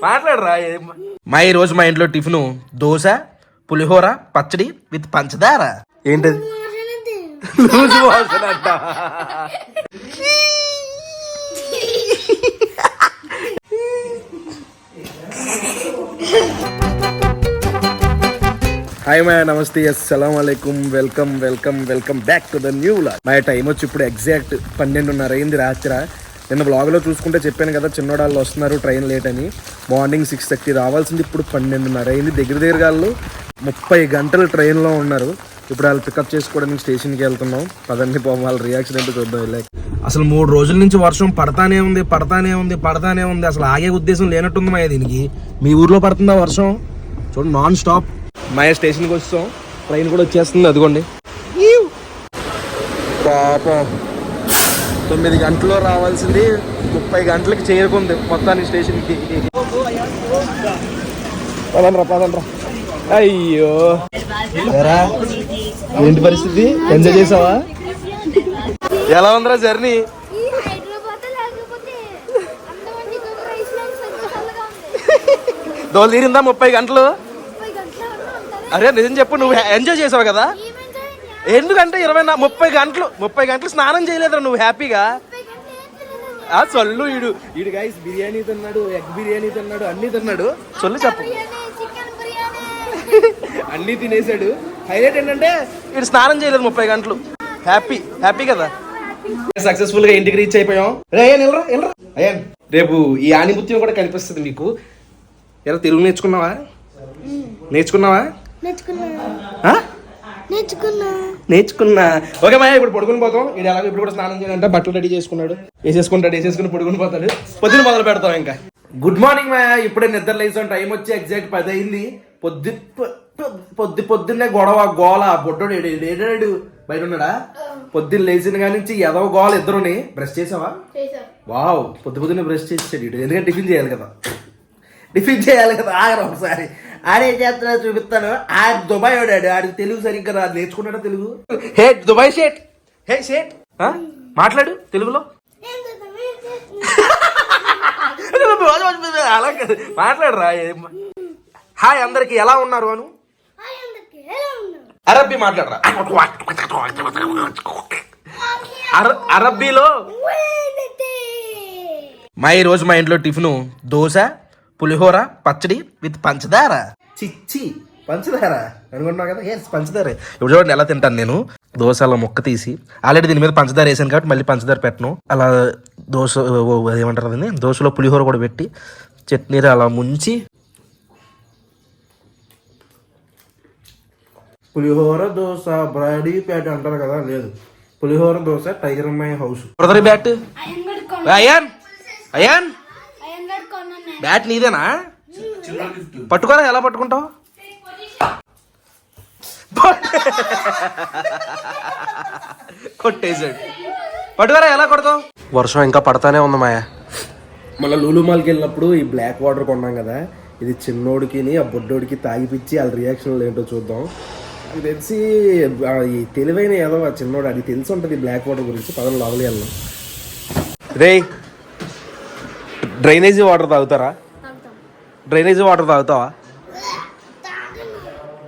మాట్లాడరా. మా ఈ రోజు మా ఇంట్లో టిఫిన్ దోశ, పులిహోర, పచ్చడి విత్ పంచదార. ఏంటది? లూజ్ మోషన్ అంట. హాయ్ మాయా, నమస్తే, అస్సలాం వాలేకుమ్, welcome welcome welcome back to the new vlog. మా టైం వచ్చి ఇప్పుడు ఎగ్జాక్ట్ 12:30 అయింది రాత్రి. నిన్న బ్లాగ్లో చూసుకుంటే చెప్పాను కదా చిన్నోడాళ్ళు వస్తున్నారు ట్రైన్ లేట్ అని. మార్నింగ్ 6:30 రావాల్సింది ఇప్పుడు 12:30 అయింది. దగ్గర వాళ్ళు 30 గంటలు ట్రైన్లో ఉన్నారు. ఇప్పుడు వాళ్ళు పికప్ చేసుకోవడానికి స్టేషన్కి వెళ్తున్నాం. పదండి పోం, వాళ్ళ రియాక్షన్ ఏంటో చూద్దాం. ఇలా అసలు 3 రోజుల నుంచి వర్షం పడతానే ఉంది. అసలు ఆగే ఉద్దేశం లేనట్టుంది మాయ దీనికి. మీ ఊర్లో పడుతుందా వర్షం? చూడండి, నాన్ స్టాప్. మాయ స్టేషన్కి వస్తాం, ట్రైన్ కూడా వచ్చేస్తుంది. అదిగోండి. పాపం 9 గంటల్లో రావాల్సింది 30 గంటలకి చేరుకుంది మొత్తానికి స్టేషన్కి. పదండ్రా. అయ్యో ఏంటి పరిస్థితి? ఎంజాయ్ చేసావా? ఎలా ఉందిరా జర్నీ? దోలు తీరిందా 30 గంటలు? అరే నిజం చెప్పు, నువ్వు ఎంజాయ్ చేసావు కదా? ఎందుకంటే 30 గంటలు స్నానం చేయలేదురా నువ్వు హ్యాపీగా. చల్లు ఈడు గైస్ బిర్యానీ తిన్నాడు, ఎగ్ బిర్యానీ తిన్నాడు, అన్ని తిన్నాడు. చల్లు చెప్పు, అన్ని తినేసాడు. హైలైట్ ఏంటంటే వీడు స్నానం చేయలేదు 30 గంటలు. హ్యాపీ కదా? సక్సెస్ఫుల్ గా ఇంటికి రీచ్ అయిపోయాం. అయ్యాన్ రేపు ఈ ఆనిముత్యం కూడా కనిపిస్తుంది మీకు. ఎలా తెలుగు నేర్చుకున్నావా? నేర్చుకున్నా. ఓకే మాయ, ఇప్పుడు పడుకుని పోతాం. ఇది ఎలాగో ఇప్పుడు కూడా స్నానం చేయాలంటే బట్టలు రెడీ వేసేసుకుని పడుకుని పోతాడు. పొద్దున మొదలు పెడతాం ఇంకా. గుడ్ మార్నింగ్ మాయ, ఇప్పుడే నిద్ర లేసాం. టైం వచ్చి ఎగ్జాక్ట్ 10 అయింది. పొద్దున్నే గోల బొడ్డోడు ఏడాడు బయట ఉన్నాడా? పొద్దున్న లేచిన కాడి నుంచి ఎదవ గోల. ఇద్దరుని బ్రష్ చేసావా? వావ్, పొద్దున్నే బ్రష్ చేసాడు ఇటు. ఎందుకంటే టిఫిన్ చేయాలి కదా. ఆగరా ఒకసారి, ఆడేం చేస్తున్నా చూపిస్తాను. ఆడ దుబాయ్ వాడాడు, ఆడికి తెలుగు సరిగ్గా రాదు. నేర్చుకున్నాడా తెలుగు? హే దుబాయ్ షేట్, హే షేట్ మాట్లాడు తెలుగులో. అలా మాట్లాడరా. హాయ్ అందరికి, ఎలా ఉన్నారు అను. అరబ్బీ మాట్లాడరా. అరబ్బీలో. మా ఈ రోజు మా ఇంట్లో టిఫిన్ దోశ, పులిహోర, పచ్చడి విత్ పంచదార. చిచ్చి పంచదార అనుకుంటున్నావు కదా? ఎస్ పంచదార. ఇప్పుడు చూడండి ఎలా తింటాను నేను. దోశ అలా ముక్క తీసి, ఆల్రెడీ దీని మీద పంచదార వేసాను కాబట్టి మళ్ళీ పంచదార పెట్టను. అలా దోశ ఏమంటారు అదండి, దోశలో పులిహోర కూడా పెట్టి చట్నీ అలా ముంచి. పులిహోర దోశ బ్రాడీ ప్యాట్ అంటారు కదా, లేదు పులిహోర దోశ టైగర్ అమ్మాయి హౌస్. బ్యాట్ అయాన్ బ్యాట్ నీదేనా? పట్టుకోరా. ఎలా పట్టుకుంటావు? కొట్టేసాడు. పట్టుకోరా, ఎలా కొడతావు? వర్షం ఇంకా పడతానే ఉంది మాయా. మళ్ళీ లూలు మాల్కి వెళ్ళినప్పుడు ఈ బ్లాక్ వాటర్ కొన్నాం కదా, ఇది చిన్నోడికి ఆ బొడ్డోడికి తాగిపిచ్చి వాళ్ళ రియాక్షన్లు ఏంటో చూద్దాం. అది తెలిసి ఈ తెలివైన ఏదో ఆ చిన్నోడు అది తెలిసి ఉంటుంది బ్లాక్ వాటర్ గురించి. పదం లోపలికి వెళ్ళాం. రే డ్రైనేజీ వాటర్ తాగుతారా? డ్రైనేజీ వాటర్ తాగుతావా?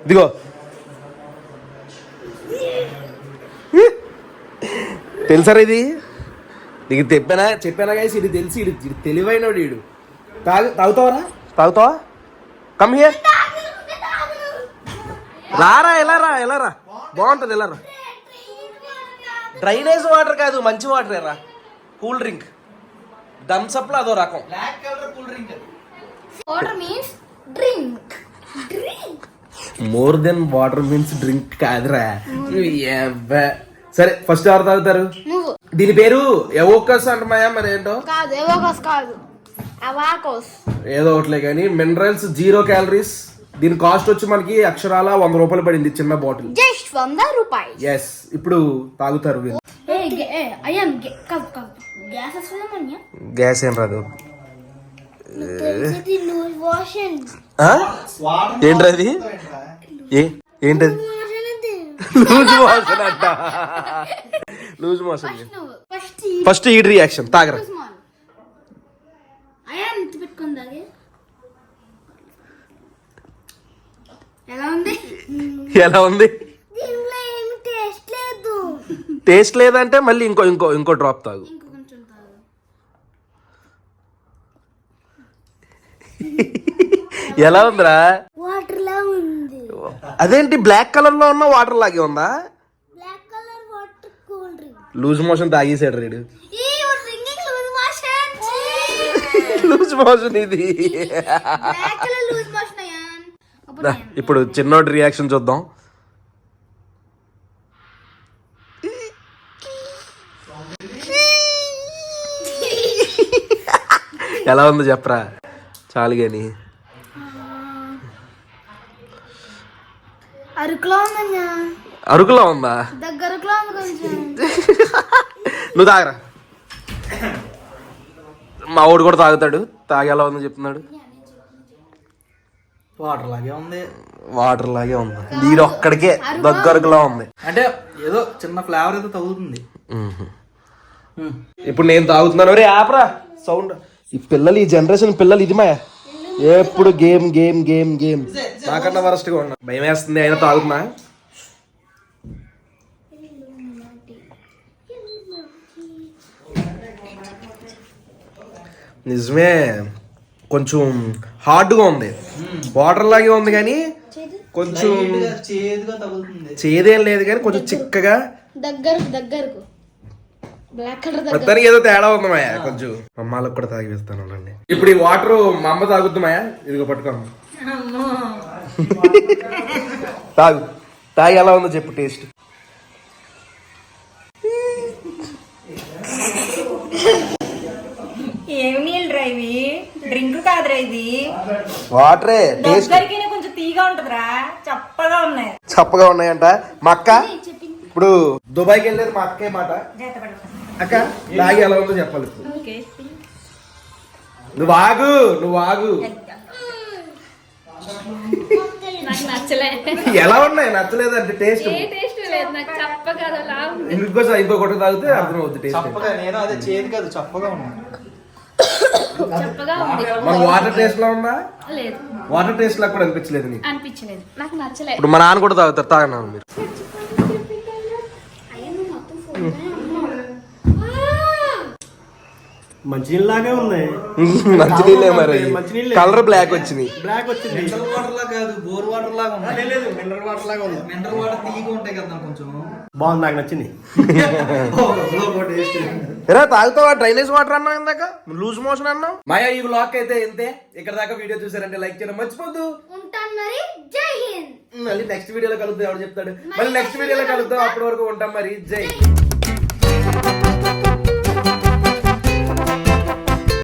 ఇదిగో తెలుసారా ఇది నీకు? చెప్పానా గైస్, ఇది తెలిసి ఇది తెలివైనడు. వీడు తాగుతావా? Come here. రారా, ఎలా రా, బాగుంటుంది. ఎలా రా. డ్రైనేజ్ వాటర్ కాదు, మంచి వాటర్ రా. కూల్ డ్రింక్, థమ్స్ అప్ లో అదో రకం. More than water means drink కాదురా. సరే ఫస్ట్ ఎవరు తాగుతారు? దీని పేరు ఎవోకస్ అంటమాయా, మరి ఏంటో ఏదో ఒకట్లే కానీ. Minerals, 0 calories. దీని కాస్ట్ వచ్చి మనకి అక్షరాల 100 రూపాయలు పడింది చిన్న బాటిల్. ఎస్, ఇప్పుడు తాగుతారు. గ్యాస్ ఏం రాదు. ఏంటది? ఏంటది? Loose motion. ఫస్ట్ ఈ రియాక్షన్ తాగరా. ఎలా ఉంది? టేస్ట్ లేదంటే మళ్ళీ ఇంకో ఇంకో ఇంకో డ్రాప్ తాగు. ఎలా ఉందిరా? వాటర్ లా ఉంది. అదేంటి బ్లాక్ కలర్ లో ఉన్న వాటర్ లాగే ఉందా? Black colour water cool drink. Loose motion తాగేసాడు రేడు. ఈ drinking loose motion. Loose motion ఇది. బ్లాక్ కలర్ లూజ్ మోషన్ అయ్యా. ఇప్పుడు చిన్నోడి రియాక్షన్ చూద్దాం. ఎలా ఉందో చెప్పరా చాలు గాని. అరకులో ఉందన్నా. అరకులో ఉందా? దగ్గరకులో ఉంది కొంచెం. నువ్వు తాగరా. మా ఊడు కూడా తాగుతాడు. తాగి ఎలా ఉందో చెప్తున్నాడు. వాటర్ లాగే ఉంది. వాటర్ లాగే ఉంది. నీరు ఒక్కడికే దగ్గరకులా ఉంది. అంటే ఏదో చిన్న ఫ్లేవర్ ఏదో తగులుతుంది. ఇప్పుడు నేను తాగుతున్నాను. రే ఆపరా సౌండ్. ఈ పిల్లలు, ఈ జనరేషన్ పిల్లలు ఇది మాయా ఎప్పుడు గేమ్ గేమ్ గేమ్ గేమ్. నాకన్నా వరస్ట్గా ఉన్నా. భయం వేస్తుంది అయినా తాగుతున్నా. నిజమే కొంచెం హార్డ్గా ఉంది. వాటర్ లాగే ఉంది కానీ కొంచెం చేదుగా తగులుతుంది. చేదేం లేదు కానీ కొంచెం చిక్కగా దగ్గరకు బ్లాక్ కలర్ మొత్తానికి ఏదో తేడా ఉంది మాయా కొంచెం. అమ్మాలకు కూడా తాగి వేస్తాను అండి. ఇప్పుడు ఈ వాటర్ మా అమ్మ తాగుద్ది మాయా. ఇదిగో పట్టుకో. తాగు. తాగి ఎలా ఉందో చెప్పు టేస్ట్. ఏమి నీళ్ళు రా ఇవి? డ్రింక్ కాదురా ఇది. వాటరే. టేస్ట్ దగ్గరికి కొంచెం తీగా ఉంటదిరా. చప్పగా ఉన్నాయి. చప్పగా ఉన్నాయంట. మా అక్క ఇప్పుడు దుబాయ్కి వెళ్ళేది మా అక్కే మాట. అక్క తాగి ఎలా ఉందో చెప్పాలి. నువ్వు ఆగు, నువ్వు ఆగు. ఎలా ఉన్నాయి? నచ్చలేదంటే టేస్ట్ ఇంకోసారి ఇంకో కొట్ట తాగితే అర్థం అవుతుంది టేస్ట్. నేను అదే చేదు కాదు చప్పగా ఉన్నా. మన వాటర్ టేస్ట్ లో ఉందా? లేదు. వాటర్ టేస్ట్ లా కూడా అనిపించలేదు నీకు? అనిపించలేదు. నాకు నచ్చలేదు. ఇప్పుడు మా నాన్న కూడా తాగుతారు. తాగనా మీరు? మంచినీళ్ళలాగే ఉన్నాయి. మంచినీళ్ళే మరి. కలర్ బ్లాక్ వచ్చింది. బ్లాక్ వచ్చింది. మినరల్ వాటర్ లా కాదు, బోర్ వాటర్ లాగా ఉంది. లేదు మినరల్ వాటర్ లాగా ఉంది. మినరల్ వాటర్ తీయగా ఉంటాయి కదా కొంచెం. బాగుంది, నాకు నచ్చింది. ఎరా తాగుతావా? డ్రైనేజ్ వాటర్ అన్నావు ఇందాక, లూజ్ మోషన్ అన్నావు. మాయా ఈ బ్లాగ్ అయితే ఇంతే. ఇక్కడ దాకా వీడియో చూసారంటే లైక్ చేయడం మర్చిపోద్దు. ఉంటాను మరి. జై హింద్. మళ్ళీ నెక్స్ట్ వీడియోలో కలుద్దాం. ఎవరు చెప్తాడు? మళ్ళీ నెక్స్ట్ వీడియోలో కలుద్దాం. అప్పటి వరకు ఉంటాం మరి. జై.